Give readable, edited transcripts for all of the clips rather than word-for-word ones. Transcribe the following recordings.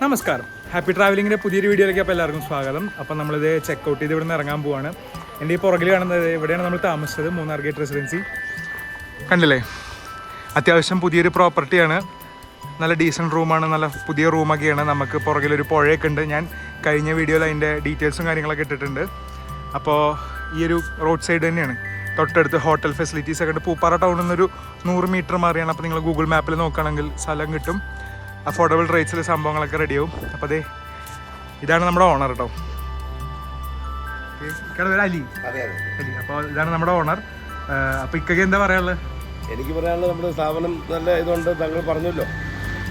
നമസ്കാരം, ഹാപ്പി ട്രാവലിങ്ങിൻ്റെ പുതിയൊരു വീഡിയോയിലേക്ക് അപ്പോൾ എല്ലാവർക്കും സ്വാഗതം. അപ്പോൾ നമ്മളിത് ചെക്കൗട്ട് ചെയ്ത് ഇവിടെ നിന്ന് ഇറങ്ങാൻ പോവാണ്. എൻ്റെ ഈ പുറകിൽ കാണുന്നത് ഇവിടെയാണ് നമ്മൾ താമസിച്ചത്, മൂന്നാർ ഗേറ്റ് റെസിഡൻസി. കണ്ടില്ലേ, അത്യാവശ്യം പുതിയൊരു പ്രോപ്പർട്ടിയാണ്. നല്ല ഡീസൻറ്റ് റൂമാണ്, നല്ല പുതിയ റൂമൊക്കെയാണ്. നമുക്ക് പുറകിലൊരു പുഴയൊക്കെ ഉണ്ട്. ഞാൻ കഴിഞ്ഞ വീഡിയോയിൽ അതിൻ്റെ ഡീറ്റെയിൽസും കാര്യങ്ങളൊക്കെ ഇട്ടിട്ടുണ്ട്. അപ്പോൾ ഈ ഒരു റോഡ് സൈഡ് തന്നെയാണ്, തൊട്ടടുത്ത് ഹോട്ടൽ ഫെസിലിറ്റീസ് ഒക്കെ ഉണ്ട്. പൂപ്പാറ ടൗണിൽ നിന്നൊരു 100 മീറ്റർ മാറിയാണ്. അപ്പോൾ നിങ്ങൾ ഗൂഗിൾ മാപ്പിൽ നോക്കുകയാണെങ്കിൽ സ്ഥലം കിട്ടും. അഫോർഡബിൾ റേറ്റ്സിൽ സംഭവങ്ങളൊക്കെ റെഡിയാവും. അപ്പോൾ അതെ, ഇതാണ് നമ്മുടെ ഓണർ കേട്ടോ. അലി. അപ്പോൾ ഇതാണ് നമ്മുടെ ഓണർ. അപ്പോൾ ഇക്കൊക്കെ എന്താ പറയാനുള്ളത്? എനിക്ക് പറയാനുള്ളത്, നമ്മുടെ സ്ഥാപനം നല്ല ഇതുകൊണ്ട് താങ്കൾ പറഞ്ഞല്ലോ.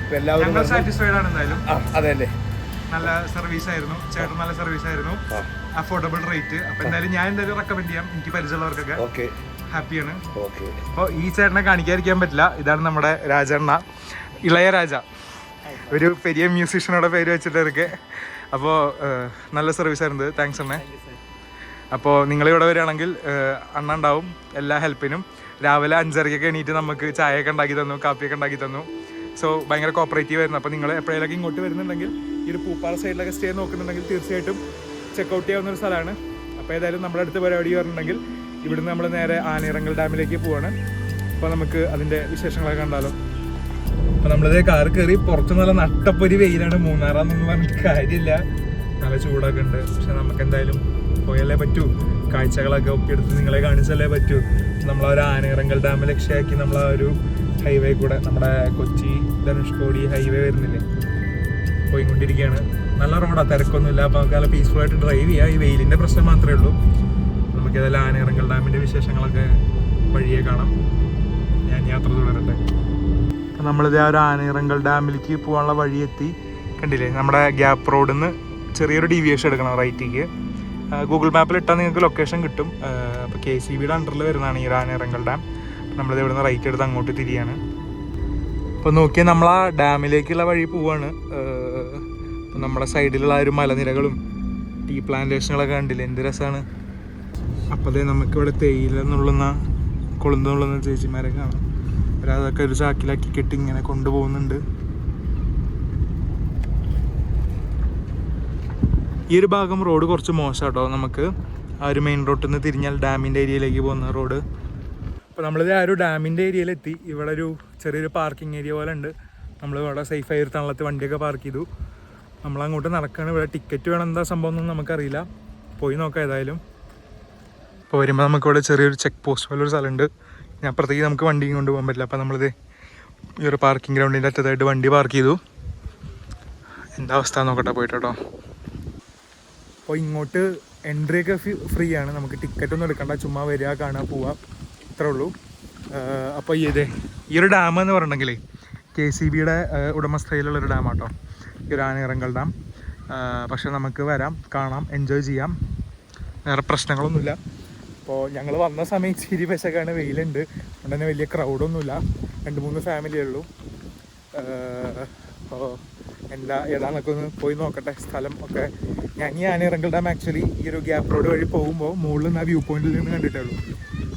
ഇപ്പം എല്ലാവരും ഞങ്ങൾ സാറ്റിസ്ഫൈഡ് ആണ് എന്തായാലും. അതെ അല്ലേ, നല്ല സർവീസ് ആയിരുന്നു, ചേട്ടൻ നല്ല സർവീസ് ആയിരുന്നു, അഫോർഡബിൾ റേറ്റ്. അപ്പോൾ എന്തായാലും ഞാൻ എന്തായാലും റെക്കമെൻഡ് ചെയ്യാം, എനിക്ക് പരിചയമുള്ളവർക്കൊക്കെ. ഓക്കെ, ഹാപ്പിയാണ്. ഓക്കെ. അപ്പോൾ ഈ ചേട്ടനെ കാണിക്കാതിരിക്കാൻ പറ്റില്ല. ഇതാണ് നമ്മുടെ രാജണ്ണ, ഇളയരാജ, ഒരു പെരിയ മ്യൂസീഷ്യനോടെ പേര് വെച്ചിട്ടൊക്കെ. അപ്പോൾ നല്ല സർവീസ് ആയിരുന്നു, താങ്ക്സ് അണ്ണേ. അപ്പോൾ നിങ്ങളിവിടെ വരികയാണെങ്കിൽ അണ്ണ ഉണ്ടാവും എല്ലാ ഹെൽപ്പിനും. രാവിലെ 5:30 എണീറ്റ് നമുക്ക് ചായയൊക്കെ ഉണ്ടാക്കി തന്നു, കാപ്പിയൊക്കെ ഉണ്ടാക്കി തന്നു. സോ ഭയങ്കര കോപ്പറേറ്റീവ് ആയിരുന്നു. അപ്പോൾ നിങ്ങൾ എപ്പോഴേലൊക്കെ ഇങ്ങോട്ട് വരുന്നുണ്ടെങ്കിൽ, ഈ ഒരു പൂപ്പാറ സൈഡിലൊക്കെ സ്റ്റേ നോക്കുന്നുണ്ടെങ്കിൽ തീർച്ചയായിട്ടും ചെക്കൗട്ട് ചെയ്യാവുന്നൊരു സ്ഥലമാണ്. അപ്പോൾ ഏതായാലും നമ്മുടെ അടുത്ത് പരിപാടി പറഞ്ഞിട്ടുണ്ടെങ്കിൽ ഇവിടുന്ന് നമ്മൾ നേരെ ആനയിറങ്കൽ ഡാമിലേക്ക് പോവാണ്. അപ്പോൾ നമുക്ക് അതിൻ്റെ വിശേഷങ്ങളൊക്കെ കണ്ടാലോ. അപ്പോൾ നമ്മളിതേ കാർ കയറി, പുറത്ത് നല്ല നട്ടപ്പൊരി വെയിലാണ്. മൂന്നാറാന്നൊന്നും പറഞ്ഞിട്ട് കാര്യമില്ല, നല്ല ചൂടൊക്കെ ഉണ്ട്. പക്ഷെ നമുക്ക് എന്തായാലും പോയാലേ പറ്റൂ, കാഴ്ചകളൊക്കെ ഒപ്പിയെടുത്ത് നിങ്ങളെ കാണിച്ചല്ലേ പറ്റൂ. നമ്മളാ ഒരു ആനയിറങ്കൽ ഡാം ലക്ഷ്യമാക്കി നമ്മളാ ഒരു ഹൈവേ കൂടെ, നമ്മുടെ കൊച്ചി ധനുഷ്കോടി ഹൈവേ വരുന്നില്ലേ, പോയിക്കൊണ്ടിരിക്കുകയാണ്. നല്ല റോഡാണ്, തിരക്കൊന്നുമില്ല. അപ്പോൾ നമുക്ക് നല്ല പീസ്ഫുള്ളായിട്ട് ഡ്രൈവ് ചെയ്യാം. ഈ വെയിലിൻ്റെ പ്രശ്നം മാത്രമേ ഉള്ളൂ. നമുക്കേതായാലും ആനയിറങ്കൽ ഡാമിൻ്റെ വിശേഷങ്ങളൊക്കെ വഴിയെ കാണാം. ഞാൻ യാത്ര തുടരട്ടെ. അപ്പോൾ നമ്മളിത് ആ ഒരു ആനയിറങ്കൽ ഡാമിലേക്ക് പോകാനുള്ള വഴി എത്തി. കണ്ടില്ലേ, നമ്മുടെ ഗ്യാപ്പ് റോഡിൽ നിന്ന് ചെറിയൊരു ഡീവിയേഷൻ എടുക്കണം റൈറ്റിലേക്ക്. ഗൂഗിൾ മാപ്പിൽ ഇട്ടാൽ നിങ്ങൾക്ക് ലൊക്കേഷൻ കിട്ടും. അപ്പോൾ KCBയുടെ അണ്ടറിൽ വരുന്നതാണ് ഈ ഒരു ആനയിറങ്കൽ ഡാം. നമ്മളിത് ഇവിടെ നിന്ന് റൈറ്റ് എടുത്ത് അങ്ങോട്ട് തിരിയാണ്. അപ്പോൾ നോക്കിയാൽ നമ്മൾ ആ ഡാമിലേക്കുള്ള വഴി പോവാണ്. നമ്മുടെ സൈഡിലുള്ള ആ ഒരു മലനിരകളും ടീ പ്ലാന്റേഷനുകളൊക്കെ കണ്ടില്ലേ, എന്ത് രസമാണ്. അപ്പോൾ അതേ നമുക്കിവിടെ തേയില നുള്ളുന്ന, കൊളുന്തുള്ളുന്ന ചേച്ചിമാരെ കാണാം. അവരതൊക്കെ ഒരു ചാക്കിലാക്കി കെട്ടി ഇങ്ങനെ കൊണ്ടുപോകുന്നുണ്ട്. ഈ ഒരു ഭാഗം റോഡ് കുറച്ച് മോശം കേട്ടോ. നമുക്ക് ആ ഒരു മെയിൻ റോഡിൽ നിന്ന് തിരിഞ്ഞാൽ ഡാമിൻ്റെ ഏരിയയിലേക്ക് പോകുന്ന റോഡ്. അപ്പോൾ നമ്മളിത് ആ ഒരു ഡാമിൻ്റെ ഏരിയയിലെത്തി. ഇവിടെ ഒരു ചെറിയൊരു പാർക്കിംഗ് ഏരിയ പോലെ ഉണ്ട്. നമ്മൾ ഇവിടെ സേഫായി ഒരു തള്ളത്ത് വണ്ടിയൊക്കെ പാർക്ക് ചെയ്തു. നമ്മളങ്ങോട്ട് നടക്കുകയാണ്. ഇവിടെ ടിക്കറ്റ് വേണം, എന്താ സംഭവം എന്നൊന്നും നമുക്കറിയില്ല, പോയി നോക്കാം ഏതായാലും. അപ്പോൾ വരുമ്പോൾ നമുക്കിവിടെ ചെറിയൊരു ചെക്ക് പോസ്റ്റ് പോലെ ഒരു സ്ഥലമുണ്ട്. ഞാൻ അപ്പുറത്തേക്ക് നമുക്ക് വണ്ടിയും കൊണ്ട് പോകാൻ പറ്റില്ല. അപ്പോൾ നമ്മളിത് ഈ ഒരു പാർക്കിംഗ് ഗ്രൗണ്ടിൻ്റെ അറ്റത്തായിട്ട് വണ്ടി പാർക്ക് ചെയ്തു. എന്താ അവസ്ഥ നോക്കട്ടെ പോയിട്ട് കേട്ടോ. അപ്പോൾ ഇങ്ങോട്ട് എൻട്രി ഒക്കെ ഫ്രീ ആണ്, നമുക്ക് ടിക്കറ്റ് ഒന്നും എടുക്കണ്ട, ചുമ്മാ വരിക, കാണുക, പോവുക, ഇത്രേ ഉള്ളൂ. അപ്പോൾ ഈ ഒരു ഡാം എന്ന് പറഞ്ഞിട്ടുണ്ടെങ്കിൽ KCBയുടെ ഉടമസ്ഥയിലുള്ളൊരു ഡാമാട്ടോ ഈ ഒരു ആനയിറങ്കൽ ഡാം. പക്ഷെ നമുക്ക് വരാം, കാണാം, എൻജോയ് ചെയ്യാം, വേറെ പ്രശ്നങ്ങളൊന്നുമില്ല. അപ്പോൾ ഞങ്ങൾ വന്ന സമയം ഇച്ചിരി പശക്കാണ്, വെയിലുണ്ട്, അതുകൊണ്ട് തന്നെ വലിയ ക്രൗഡൊന്നുമില്ല, 2-3 ഫാമിലിയേ ഉള്ളൂ. അപ്പോൾ ഏതാണെന്നൊക്കെ ഒന്ന് പോയി നോക്കട്ടെ സ്ഥലം ഒക്കെ. ഞാൻ ഈ ആനയിറങ്കൽ ഡാം ആക്ച്വലി ഈ ഒരു ഗ്യാപ്പ് റോഡ് വഴി പോകുമ്പോൾ മുകളിൽ നിന്ന് ആ വ്യൂ പോയിന്റിൽ നിന്ന് കണ്ടിട്ടേ ഉള്ളൂ.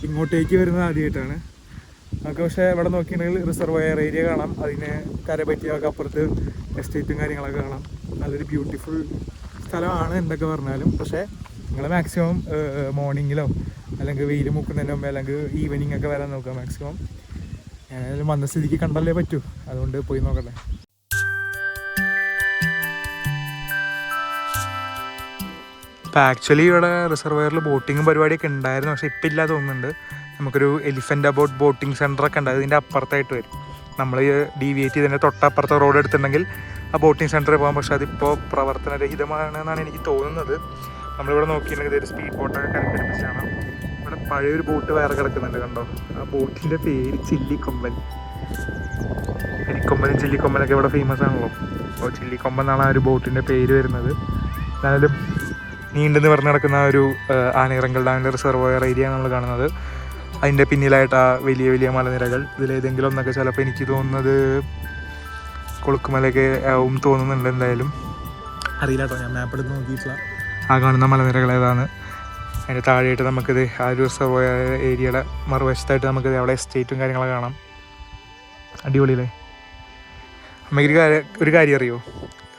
ഇങ്ങോട്ടേക്ക് വരുന്നത് ആദ്യമായിട്ടാണ് നമുക്ക്. പക്ഷേ ഇവിടെ നോക്കിയിട്ടുണ്ടെങ്കിൽ റിസർവയർ ഏരിയ കാണാം, അതിന് കരപറ്റിയൊക്കെ അപ്പുറത്ത് എസ്റ്റേറ്റും കാര്യങ്ങളൊക്കെ കാണാം. നല്ലൊരു ബ്യൂട്ടിഫുൾ സ്ഥലമാണ് എന്തൊക്കെ പറഞ്ഞാലും. പക്ഷേ നിങ്ങൾ മാക്സിമം മോർണിംഗിലോ അല്ലെങ്കിൽ വെയിൽ മുക്കുന്നതിന് മുമ്പ് അല്ലെങ്കിൽ ഈവനിങ് ഒക്കെ വരാൻ നോക്കുക മാക്സിമം. ഞാനായാലും വന്ന സ്ഥിതിക്ക് കണ്ടല്ലേ പറ്റൂ, അതുകൊണ്ട് പോയി നോക്കട്ടെ. ഇപ്പോൾ ആക്ച്വലി ഇവിടെ റിസർവയറിൽ ബോട്ടിങ്ങും പരിപാടിയൊക്കെ ഉണ്ടായിരുന്നു, പക്ഷേ ഇപ്പം ഇല്ലാതെ തോന്നുന്നുണ്ട്. നമുക്കൊരു എലിഫൻ്റ് അബൌട്ട് ബോട്ടിംഗ് സെൻ്ററൊക്കെ ഉണ്ട്, അതിൻ്റെ അപ്പുറത്തായിട്ട് വരും. നമ്മൾ ഡീവിയേറ്റ് ചെയ്തതിൻ്റെ തൊട്ടപ്പുറത്തെ റോഡ് എടുത്തിട്ടുണ്ടെങ്കിൽ ആ ബോട്ടിംഗ് സെൻറ്ററിൽ പോകാം. പക്ഷേ അതിപ്പോൾ പ്രവർത്തനരഹിതമാണെന്നാണ് എനിക്ക് തോന്നുന്നത്. നമ്മളിവിടെ നോക്കിയിട്ടുണ്ടെങ്കിൽ ഇതൊരു സ്പീഡ് ബോട്ടൊക്കെ കരക്കടിപ്പിച്ചാണ്. ഇവിടെ പഴയൊരു ബോട്ട് വേറെ കിടക്കുന്നുണ്ട്, കണ്ടോ. ആ ബോട്ടിൻ്റെ പേര് ചില്ലിക്കൊമ്പൻ. കരിക്കൊമ്പനും ചില്ലിക്കൊമ്പനൊക്കെ ഇവിടെ ഫേമസ് ആണല്ലോ. അപ്പോൾ ചില്ലിക്കൊമ്പൻ എന്നാണ് ആ ഒരു ബോട്ടിൻ്റെ പേര് വരുന്നത്. എന്നാലും നീണ്ടെന്ന് പറഞ്ഞ് നടക്കുന്ന ഒരു ആനയിറങ്കൽ ഡാമിൻ്റെ റിസർവോയർ ഏരിയ നമ്മൾ കാണുന്നത്. അതിൻ്റെ പിന്നിലായിട്ട് ആ വലിയ വലിയ മലനിരകൾ, ഇതിലേതെങ്കിലും ഒന്നൊക്കെ ചിലപ്പോൾ എനിക്ക് തോന്നുന്നത് കൊളുക്കുമലയൊക്കെ ആവും തോന്നുന്നുണ്ട്. എന്തായാലും അറിയില്ല കേട്ടോ, ഞാൻ മാപ്പെടുത്ത് നോക്കിയിട്ടില്ല. ആ കാണുന്ന മലനിരകൾ ഏതാണ്. അതിൻ്റെ താഴെയായിട്ട് നമുക്കിത് ആ ഒരു റിസർവോയർ ഏരിയയുടെ മറുവശത്തായിട്ട് നമുക്കിത് അവിടെ എസ്റ്റേറ്റും കാര്യങ്ങളൊക്കെ കാണാം. അടിപൊളിയല്ലേ. അമ്മയ്ക്ക് ഒരു കാര്യം അറിയോ,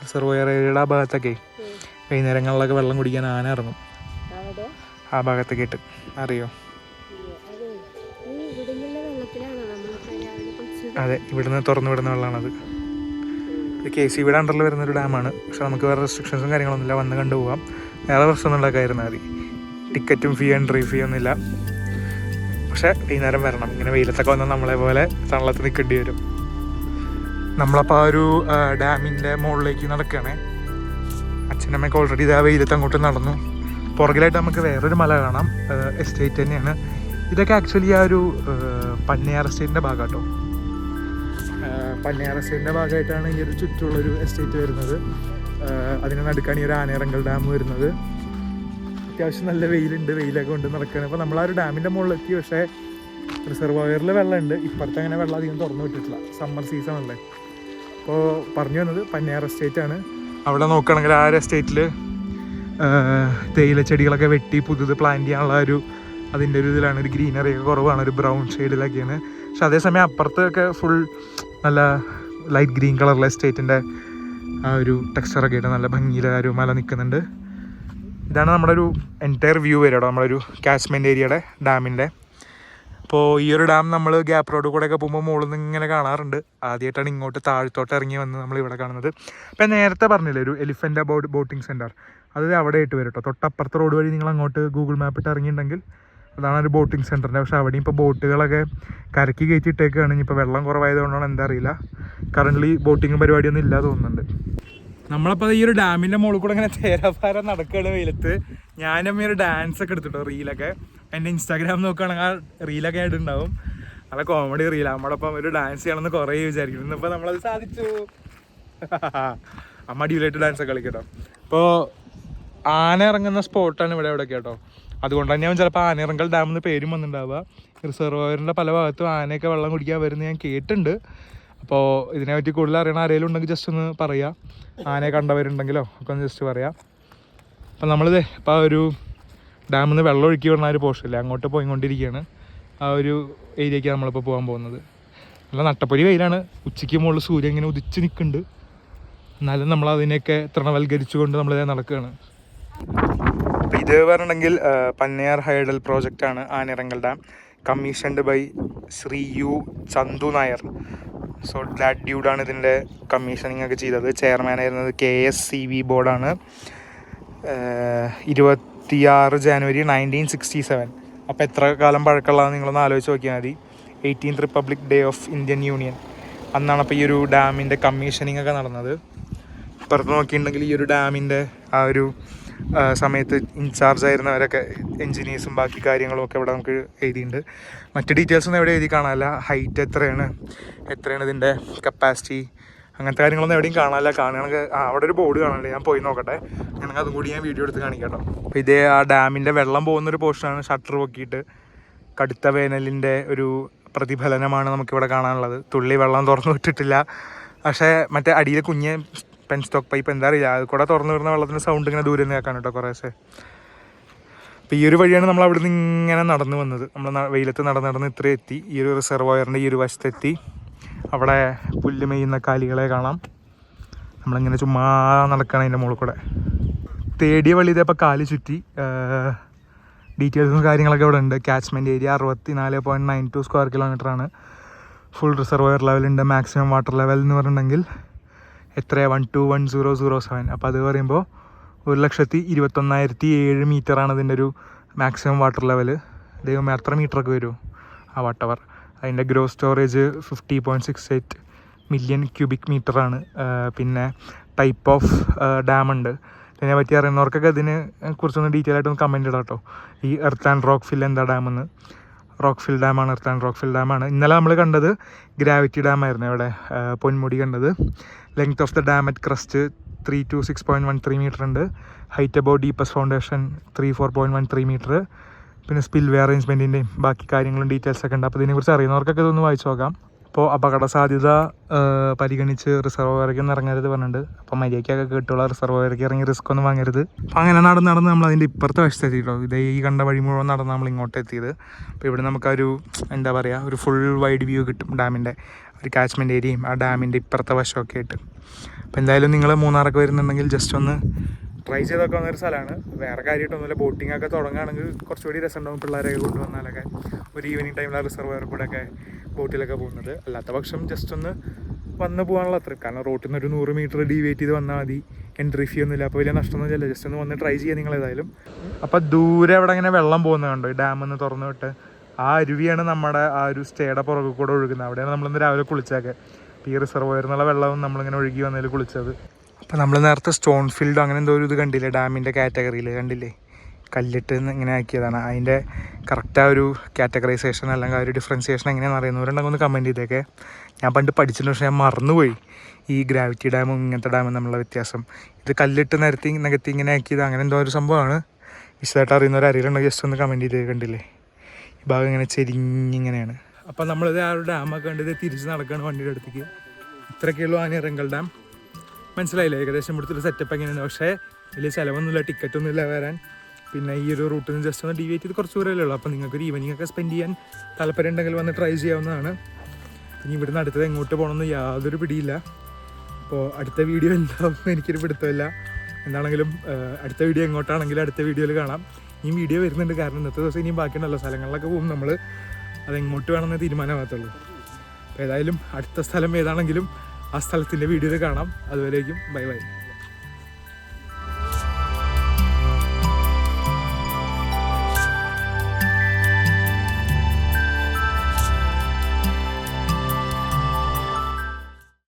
റിസർവോയർ ഏരിയയുടെ ആ ഭാഗത്തൊക്കെ വൈകുന്നേരങ്ങളിലൊക്കെ വെള്ളം കുടിക്കാൻ ആന ഇറങ്ങും. ആ ഭാഗത്തൊക്കെ ഇട്ട് അറിയോ? അതെ, ഇവിടുന്ന് തുറന്നു വിടുന്ന വെള്ളമാണത്. ഇത് KCBയുടെ അണ്ടറിൽ വരുന്നൊരു ഡാമാണ്. പക്ഷെ നമുക്ക് വേറെ റെസ്ട്രിക്ഷൻസും കാര്യങ്ങളൊന്നുമില്ല, വന്ന് കണ്ടുപോകാം. വേറെ പ്രശ്നമൊന്നും ഉണ്ടാക്കാതിരുന്നാൽ മതി. ടിക്കറ്റും എൻട്രി ഫീ ഒന്നുമില്ല. പക്ഷേ വൈകുന്നേരം വരണം. ഇങ്ങനെ വെയിലത്തൊക്കെ വന്നാൽ നമ്മളെ പോലെ തണലത്ത് നിൽക്കേണ്ടി വരും. നമ്മളപ്പോൾ ആ ഒരു ഡാമിൻ്റെ മുകളിലേക്ക് നടക്കുകയാണേ. അച്ഛനമ്മയൊക്കെ ഓൾറെഡി ഇതാ വെയിലത്ത് അങ്ങോട്ട് നടന്നു. പുറകിലായിട്ട് നമുക്ക് വേറൊരു മല കാണാം, എസ്റ്റേറ്റ് തന്നെയാണ്. ഇതൊക്കെ ആക്ച്വലി ആ ഒരു പന്നിയാർ എസ്റ്റേറ്റിൻ്റെ ഭാഗം കേട്ടോ. പന്നിയാർ എസ്റ്റേറ്റിൻ്റെ ഭാഗമായിട്ടാണ് ഈ ഒരു ചുറ്റുമുള്ളൊരു എസ്റ്റേറ്റ് വരുന്നത്. അതിന് നടുക്കാണ് ഈ ഒരു ആനയിറങ്കൽ ഡാം വരുന്നത്. അത്യാവശ്യം നല്ല വെയിലുണ്ട്, വെയിലൊക്കെ കൊണ്ട് നടക്കുകയാണ്. അപ്പോൾ നമ്മൾ ആ ഒരു ഡാമിൻ്റെ മുകളിലെത്തി. പക്ഷേ റിസർവോയറിൽ വെള്ളമുണ്ട്. ഇപ്പുറത്ത് അങ്ങനെ വെള്ളം അധികം തുറന്നു വിട്ടിട്ടില്ല, സമ്മർ സീസൺ അല്ലേ. അപ്പോൾ പറഞ്ഞു വന്നത് പന്നിയാർ എസ്റ്റേറ്റാണ്. അവിടെ നോക്കുകയാണെങ്കിൽ ആ ഒരു എസ്റ്റേറ്റിൽ തേയില ചെടികളൊക്കെ വെട്ടി പുതുത് പ്ലാന്റ് ചെയ്യാനുള്ള അതിൻ്റെ ഒരു ഇതിലാണ്. ഒരു ഗ്രീനറി ഒക്കെ കുറവാണ്, ഒരു ബ്രൗൺ ഷെയ്ഡിലൊക്കെയാണ്. പക്ഷെ അതേസമയം അപ്പുറത്തൊക്കെ ഫുൾ നല്ല ലൈറ്റ് ഗ്രീൻ കളറുള്ള എസ്റ്റേറ്റിൻ്റെ ആ ഒരു ടെക്സ്ചറൊക്കെ ആയിട്ട് നല്ല ഭംഗിയിൽ ആ ഒരു മല നിൽക്കുന്നുണ്ട്. ഇതാണ് നമ്മുടെ ഒരു എൻറ്റയർ വ്യൂ വരും കേട്ടോ, നമ്മുടെ ഒരു കാച്ച്മെൻറ്റ് ഏരിയയുടെ ഡാമിൻ്റെ. അപ്പോൾ ഈ ഒരു ഡാം നമ്മൾ ഗ്യാപ്പ് റോഡ് കൂടെയൊക്കെ പോകുമ്പോൾ മുകളിൽ നിന്ന് ഇങ്ങനെ കാണാറുണ്ട്. ആദ്യമായിട്ടാണ് ഇങ്ങോട്ട് താഴത്തോട്ട് ഇറങ്ങി വന്ന് നമ്മളിവിടെ കാണുന്നത്. ഇപ്പം നേരത്തെ പറഞ്ഞില്ലേ ഒരു എലിഫൻ്റ് ബോട്ടിംഗ് സെൻറ്റർ, അത് അവിടെ ആയിട്ട് വരും കേട്ടോ. തൊട്ടപ്പുറത്തെ റോഡ് വഴി നിങ്ങൾ അങ്ങോട്ട് ഗൂഗിൾ മാപ്പിട്ട് ഇറങ്ങിയിട്ടുണ്ടെങ്കിൽ അതാണ് ഒരു ബോട്ടിംഗ് സെൻറ്ററിൻ്റെ. പക്ഷേ അവിടെയും ഇപ്പോൾ ബോട്ടുകളൊക്കെ കരക്കി കയറ്റിയിട്ടേക്കാണ്. ഇനിയിപ്പോൾ വെള്ളം കുറവായതുകൊണ്ടാണ് എന്താ അറിയില്ല. കറൻ്റ്ലി ബോട്ടിങ് പരിപാടിയൊന്നും ഇല്ല തോന്നുന്നുണ്ട്. നമ്മളപ്പോൾ ഈ ഒരു ഡാമിൻ്റെ മുകളിൽ കൂടെ ഇങ്ങനെ തേരാപാര നടക്കുകയാണ് വെയിലത്ത്. ഞാനും ഈ ഒരു ഡാൻസ് ഒക്കെ എടുത്തിട്ടോ, റീലൊക്കെ. എൻ്റെ ഇൻസ്റ്റാഗ്രാം നോക്കുകയാണെങ്കിൽ ആ റീലൊക്കെ ആയിട്ടുണ്ടാവും. നല്ല കോമഡി റീലാണ്. നമ്മളപ്പം ഒരു ഡാൻസ് ചെയ്യണമെന്ന് കുറേ വിചാരിക്കുന്നു. ഇന്നിപ്പോൾ നമ്മളത് സാധിച്ചു. അമ്മ അടിപൊളിയായിട്ട് ഡാൻസൊക്കെ കളിക്കട്ടോ. ഇപ്പോൾ ആന ഇറങ്ങുന്ന സ്പോട്ടാണ് ഇവിടെ കേട്ടോ. അതുകൊണ്ട് തന്നെയാവും ചിലപ്പോൾ ആനയിറങ്കൽ ഡാം എന്ന് പേരും വന്നിട്ടുണ്ടാവുക. റിസർവോയറിൻ്റെ പല ഭാഗത്തും ആനയൊക്കെ വെള്ളം കുടിക്കാൻ വരുന്നത് ഞാൻ കേട്ടിട്ടുണ്ട്. അപ്പോൾ ഇതിനെപ്പറ്റി കൂടുതൽ അറിയണ ആരെങ്കിലും ഉണ്ടെങ്കിൽ ജസ്റ്റ് ഒന്ന് പറയാം. ആനയെ കണ്ടവരുണ്ടെങ്കിലോ ഒക്കെ ഒന്ന് ജസ്റ്റ് പറയാം. അപ്പം നമ്മളിത് ഇപ്പോൾ ആ ഒരു ഡാമിൽ നിന്ന് വെള്ളം ഒഴുക്കി വരുന്ന ഒരു പോർഷനില്ലേ, അങ്ങോട്ട് പോയിക്കൊണ്ടിരിക്കുകയാണ്. ആ ഒരു ഏരിയയ്ക്ക് നമ്മളിപ്പോൾ പോകാൻ പോകുന്നത്. നല്ല നട്ടപ്പൊരി വെയിലാണ്. ഉച്ചയ്ക്ക് മുകളിൽ സൂര്യൻ ഇങ്ങനെ ഉദിച്ച് നിൽക്കുന്നുണ്ട്. എന്നാലും നമ്മൾ അതിനെയൊക്കെ തൃണവൽക്കരിച്ചുകൊണ്ട് നമ്മളിതേ നടക്കുകയാണ്. അപ്പോൾ ഇത് പറഞ്ഞിട്ടുണ്ടെങ്കിൽ പന്നിയാർ ഹൈഡൽ പ്രോജക്റ്റാണ് Anayirankal dam. Commissioned by Shri U Chandu Nair. So that ഡ്യൂഡാണ് ഇതിൻ്റെ കമ്മീഷനിങ് ഒക്കെ ചെയ്തത്. ചെയർമാനായിരുന്നത് KSCB ബോർഡാണ്. 26 ജനുവരി 1967. അപ്പോൾ എത്ര കാലം പഴക്കമുള്ളതെന്ന് നിങ്ങളൊന്ന് ആലോചിച്ച് നോക്കിയാൽ മതി. 18th republic day of Indian union അന്നാണ് അപ്പോൾ ഈ ഒരു ഡാമിൻ്റെ കമ്മീഷനിങ് ഒക്കെ നടന്നത്. ഇപ്പുറത്ത് നോക്കിയിട്ടുണ്ടെങ്കിൽ ഈ ഒരു ഡാമിൻ്റെ ആ ഒരു സമയത്ത് ഇൻചാർജ് ആയിരുന്നവരൊക്കെ എൻജിനീയേഴ്സും ബാക്കി കാര്യങ്ങളും ഒക്കെ ഇവിടെ നമുക്ക് എഴുതിയിട്ടുണ്ട്. മറ്റ് ഡീറ്റെയിൽസൊന്നും എവിടെ എഴുതി കാണാനില്ല. ഹൈറ്റ് എത്രയാണ് ഇതിൻ്റെ കപ്പാസിറ്റി, അങ്ങനത്തെ കാര്യങ്ങളൊന്നും എവിടെയും കാണാനില്ല. കാണുകയാണെങ്കിൽ അവിടെ ഒരു ബോർഡ് കാണാനില്ല. ഞാൻ പോയി നോക്കട്ടെ, അങ്ങനെ അതും കൂടി ഞാൻ വീഡിയോ എടുത്ത് കാണിക്കാം. അപ്പോൾ ഇതേ ആ ഡാമിൻ്റെ വെള്ളം പോകുന്നൊരു പോർഷനാണ്. ഷട്ടർ പൊക്കിയിട്ട് കടുത്ത വേനലിൻ്റെ ഒരു പ്രതിഫലനമാണ് നമുക്കിവിടെ കാണാനുള്ളത്. തുള്ളി വെള്ളം തുറന്നു വിട്ടിട്ടില്ല. പക്ഷേ മറ്റേ അടിയിൽ കുഞ്ഞ് പെൻ സ്റ്റോക്ക് പൈപ്പ് എന്താ അറിയില്ല, അത് കൂടെ തുറന്നു വരുന്ന വെള്ളത്തിൻ്റെ സൗണ്ട് ഇങ്ങനെ ദൂരെ നിന്ന് കേൾക്കാൻ കേട്ടോ കുറേശ്ശെ. അപ്പോൾ ഈ ഒരു വഴിയാണ് നമ്മൾ അവിടെ നിന്ന് ഇങ്ങനെ നടന്നു വന്നത്. നമ്മൾ വെയിലത്ത് നടന്ന് ഇത്രയും എത്തി. ഈ ഒരു റിസർവോയറിൻ്റെ ഈ ഒരു വശത്തെത്തി. അവിടെ പുല്ല് മെയ്യുന്ന കാലികളെ കാണാം. നമ്മളിങ്ങനെ ചുമ്മാ നടക്കണം അതിൻ്റെ മുകളിൽ കൂടെ. തേടിയ വഴി ഇതേപ്പോൾ കാല് ചുറ്റി. ഡീറ്റെയിൽസും കാര്യങ്ങളൊക്കെ ഇവിടെ ഉണ്ട്. കാച്ച്മെൻറ്റ് ഏരിയ 64.92 സ്ക്വയർ കിലോമീറ്ററാണ്. ഫുൾ റിസർവോയർ ലെവലുണ്ട്. മാക്സിമം വാട്ടർ ലെവൽ എന്ന് പറഞ്ഞിട്ടുണ്ടെങ്കിൽ എത്രയാണ് 121,007. അപ്പോൾ അത് പറയുമ്പോൾ 1,21,007 മീറ്ററാണ് ഇതിൻ്റെ ഒരു മാക്സിമം വാട്ടർ ലെവൽ. ദൈവം എത്ര മീറ്ററൊക്കെ വരുമോ ആ വാട്ടവർ. അതിൻ്റെ ഗ്രോസ് സ്റ്റോറേജ് 50.68 മില്യൺ ക്യൂബിക് മീറ്ററാണ്. പിന്നെ ടൈപ്പ് ഓഫ് ഡാമുണ്ട്. ഇതിനെപ്പറ്റി അറിയുന്നവർക്കൊക്കെ ഇതിനെ കുറിച്ചൊന്ന് ഡീറ്റെയിൽ ആയിട്ടൊന്ന് കമൻറ്റ് ഇടാം കേട്ടോ. ഈ എർത്ത് ആൻഡ് റോക്ക് ഫിൽ എന്താ ഡാമെന്ന്. റോക്ക് ഫിൽ ഡാമാണ്, എർത്ത് ആൻഡ് റോക്ക് ഫിൽ ഡാമാണ്. ഇന്നലെ നമ്മൾ കണ്ടത് ഗ്രാവിറ്റി ഡാമായിരുന്നു ഇവിടെ പൊന്മുടി കണ്ടത്. Length of the dam at crest 326.13 metre ഉണ്ട്. Height about deepest foundation 34.13 metre. പിന്നെ സ്പിൽവേ അറേഞ്ച്മെൻറ്റിൻ്റെയും ബാക്കി കാര്യങ്ങളും ഡീറ്റെയിൽസൊക്കെ ഉണ്ട്. അപ്പോൾ ഇതിനെക്കുറിച്ച് അറിയുന്നവർക്കൊക്കെ ഇതൊന്ന് വായിച്ചു നോക്കാം. ഇപ്പോൾ അപകട സാധ്യത പരിഗണിച്ച് റിസർവോയറിലേക്ക് ഒന്നും ഇറങ്ങരുത് പറഞ്ഞിട്ടുണ്ട്. അപ്പോൾ മര്യാദയ്ക്കൊക്കെ കേട്ടുള്ള റിസർവോയറിലേക്ക് ഇറങ്ങി റിസ്ക് ഒന്നും വാങ്ങരുത്. അപ്പോൾ അങ്ങനെ നടന്ന് നമ്മൾ അതിൻ്റെ ഇപ്പുറത്തെ വശത്തെത്തിയിട്ടോ. ഇതേ ഈ കണ്ട വഴി മുഴുവൻ നടന്ന് നമ്മൾ ഇങ്ങോട്ട് എത്തിയത്. അപ്പോൾ ഇവിടെ നമുക്കൊരു എന്താ പറയുക, ഒരു ഫുൾ വൈഡ് വ്യൂ കിട്ടും ഡാമിൻ്റെ, ഒരു കാച്ച്മെൻറ്റ് ഏരിയയും ആ ഡാമിൻ്റെ ഇപ്പുറത്തെ വശമൊക്കെ ആയിട്ട്. അപ്പോൾ എന്തായാലും നിങ്ങൾ മൂന്നാറൊക്കെ വരുന്നുണ്ടെങ്കിൽ ജസ്റ്റ് ഒന്ന് ട്രൈ ചെയ്തൊക്കെ വന്നൊരു സ്ഥലമാണ്. വേറെ കാര്യമായിട്ടൊന്നുമില്ല. ബോട്ടിംഗ് ഒക്കെ തുടങ്ങുകയാണെങ്കിൽ കുറച്ചുകൂടി രസമുണ്ടാകും. പിള്ളേരെയൊക്കെ കൊണ്ടുവന്നാലൊക്കെ ഒരു ഈവനിങ് ടൈമിൽ റിസർവയർ കൂടെ ഒക്കെ ബോട്ടിലൊക്കെ പോകുന്നത്. അല്ലാത്ത പക്ഷം ജസ്റ്റ് ഒന്ന് വന്ന് പോകാനുള്ള അത്ര, കാരണം റോട്ടിൽ നിന്ന് ഒരു 100 മീറ്റർ ഡീവിയേറ്റ് ചെയ്ത് വന്നാൽ മതി. എൻട്രി ഫീ ഒന്നുമില്ല. അപ്പോൾ വലിയ നഷ്ടമൊന്നും ഇല്ല. ജസ്റ്റ് ഒന്ന് വന്ന് ട്രൈ ചെയ്യുക നിങ്ങൾ ഏതായാലും. അപ്പോൾ ദൂരെ അവിടെ ഇങ്ങനെ വെള്ളം പോകുന്നത് കണ്ടോ, ഈ ഡാമിൽ നിന്ന് തുറന്നു വിട്ട് ആ അരുവിയാണ് നമ്മുടെ ആ ഒരു സ്റ്റേയുടെ പുറകെ കൂടെ ഒഴുകുന്നത്. അവിടെയാണ് നമ്മളിന്ന് രാവിലെ കുളിച്ചൊക്കെ. ഈ റിസർവയർ എന്നുള്ള വെള്ളവും നമ്മളിങ്ങനെ ഒഴുകി വന്നതിൽ കുളിച്ചത്. അപ്പോൾ നമ്മൾ നേരത്തെ സ്റ്റോൺ ഫീൽഡ് അങ്ങനെ എന്തോ ഒരു ഇത് കണ്ടില്ലേ, ഡാമിൻ്റെ കാറ്റഗറിയിൽ കണ്ടില്ലേ, കല്ലിട്ട് ഇങ്ങനെ ആക്കിയതാണ്. അതിൻ്റെ കറക്റ്റ് ആ ഒരു കാറ്റഗറൈസേഷൻ അല്ലെങ്കിൽ ആ ഒരു ഡിഫറൻസിയേഷൻ എങ്ങനെയാണെന്ന് അറിയുന്നവരുണ്ടെങ്കിൽ ഒന്ന് കമൻറ്റ് ചെയ്തേക്കെ. ഞാൻ പണ്ട് പഠിച്ചിട്ടുണ്ട്, പക്ഷേ ഞാൻ മറന്നുപോയി ഈ ഗ്രാവിറ്റി ഡാമും ഇങ്ങനത്തെ ഡാമും തമ്മിലുള്ള വ്യത്യാസം. ഇത് കല്ലിട്ട് നികത്തി ഇങ്ങനെ ആക്കിയത് അങ്ങനെ എന്തോ ഒരു സംഭവമാണ്. വിശദമായിട്ട് അറിയുന്നവർ അറിയില്ലെങ്കിൽ ജസ്റ്റ് ഒന്ന് കമൻറ്റ് ചെയ്ത് കണ്ടില്ലേ, ഈ ഭാഗം ഇങ്ങനെ ചെരിഞ്ഞിങ്ങനെയാണ്. അപ്പോൾ നമ്മളിത് ആ ഒരു ഡാമൊക്കെ കണ്ടത് തിരിച്ച് നടക്കുകയാണ് വണ്ടിയുടെ അടുത്തേക്ക്. ഇത്രയൊക്കെയുള്ളൂ ആനയിറങ്കൽ ഡാം. മനസ്സിലായില്ലേ ഏകദേശം ഇവിടുത്തെ സെറ്റപ്പ് എങ്ങനെയാണ്. പക്ഷേ വലിയ ചിലവൊന്നുമില്ല, ടിക്കറ്റൊന്നുമില്ല വരാൻ. പിന്നെ ഈ ഒരു റൂട്ടിൽ നിന്ന് ജസ്റ്റ് ഒന്ന് ഡീവിയേറ്റ് ചെയ്ത് കുറച്ച് ദൂരമല്ലേ ഉള്ളൂ. അപ്പോൾ നിങ്ങൾക്കൊരു ഈവനിങ് ഒക്കെ സ്പെൻഡ് ചെയ്യാൻ താല്പര്യം ഉണ്ടെങ്കിൽ വന്ന് ട്രൈ ചെയ്യാവുന്നതാണ്. ഇനി ഇവിടുന്ന് അടുത്തത് എങ്ങോട്ട് പോകണമെന്ന് യാതൊരു പിടിയില്ല. അപ്പോൾ അടുത്ത വീഡിയോ എന്താണെന്ന് എനിക്കൊരു പിടുത്തമില്ല. എന്താണെങ്കിലും അടുത്ത വീഡിയോ എങ്ങോട്ടാണെങ്കിലും അടുത്ത വീഡിയോയിൽ കാണാം. ഈ വീഡിയോ വരുന്നുണ്ട്, കാരണം ഇന്നത്തെ ദിവസം ഇനിയും ബാക്കിയുണ്ടല്ലോ, സ്ഥലങ്ങളിലൊക്കെ പോകും നമ്മൾ. അതെങ്ങോട്ട് വേണമെന്ന് തീരുമാനമാകത്തുള്ളൂ. അപ്പോൾ ഏതായാലും അടുത്ത സ്ഥലം ഏതാണെങ്കിലും ആ സ്ഥലത്തിൻ്റെ വീഡിയോയിൽ കാണാം. അതുവരേക്കും ബൈ ബൈ.